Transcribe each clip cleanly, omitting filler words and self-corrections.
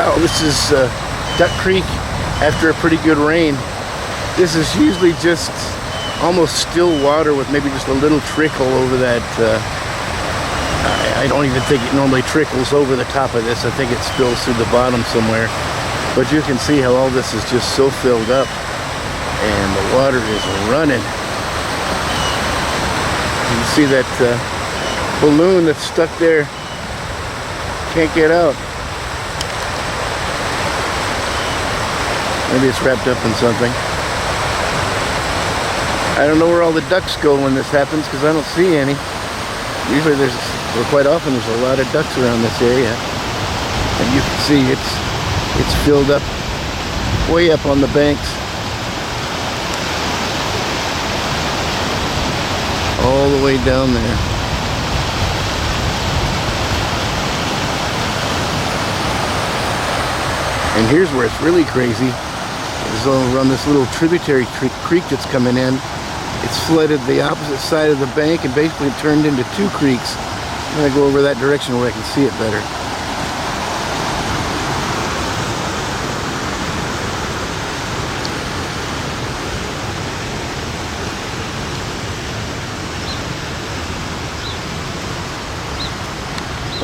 Wow, this is Duck Creek after a pretty good rain. This is usually just almost still water with maybe just a little trickle over that. I don't even think it normally trickles over the top of this. I think it spills through the bottom somewhere. But you can see how all this is just so filled up and the water is running. You can see that balloon that's stuck there. Can't get out. Maybe it's wrapped up in something. I don't know where all the ducks go when this happens because I don't see any. Usually quite often there's a lot of ducks around this area. And you can see it's filled up way up on the banks. All the way down there. And here's where it's really crazy. It's around this little tributary creek that's coming in. It's flooded the opposite side of the bank and basically turned into two creeks. I'm going to go over that direction where I can see it better.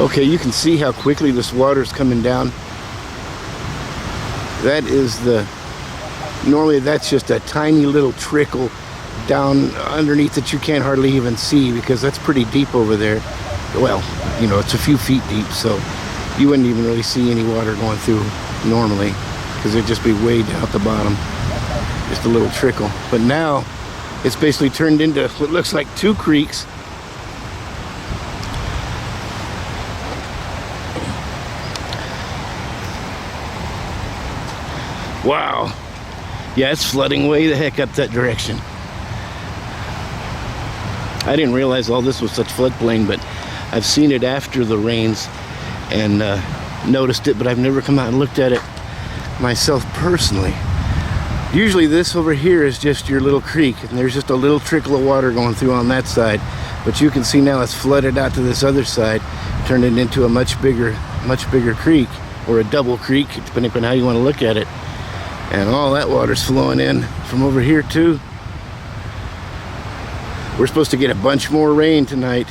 Okay, you can see how quickly this water's coming down. That is normally that's just a tiny little trickle down underneath that you can't hardly even see because that's pretty deep over there. Well, you know, it's a few feet deep, so you wouldn't even really see any water going through normally because it'd just be way down at the bottom. Just a little trickle. But now it's basically turned into what looks like two creeks. Wow. Yeah, it's flooding way the heck up that direction. I didn't realize all this was such floodplain, but I've seen it after the rains and noticed it, but I've never come out and looked at it myself personally. Usually this over here is just your little creek, and there's just a little trickle of water going through on that side. But you can see now it's flooded out to this other side, turned it into a much bigger creek, or a double creek, depending on how you want to look at it. And all that water's flowing in from over here too. We're supposed to get a bunch more rain tonight.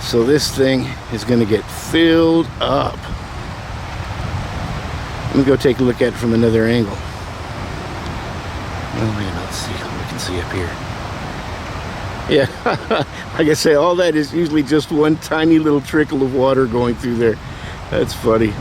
So this thing is gonna get filled up. Let me go take a look at it from another angle. Oh man, let's see what we can see up here. Yeah, like I say, all that is usually just one tiny little trickle of water going through there. That's funny.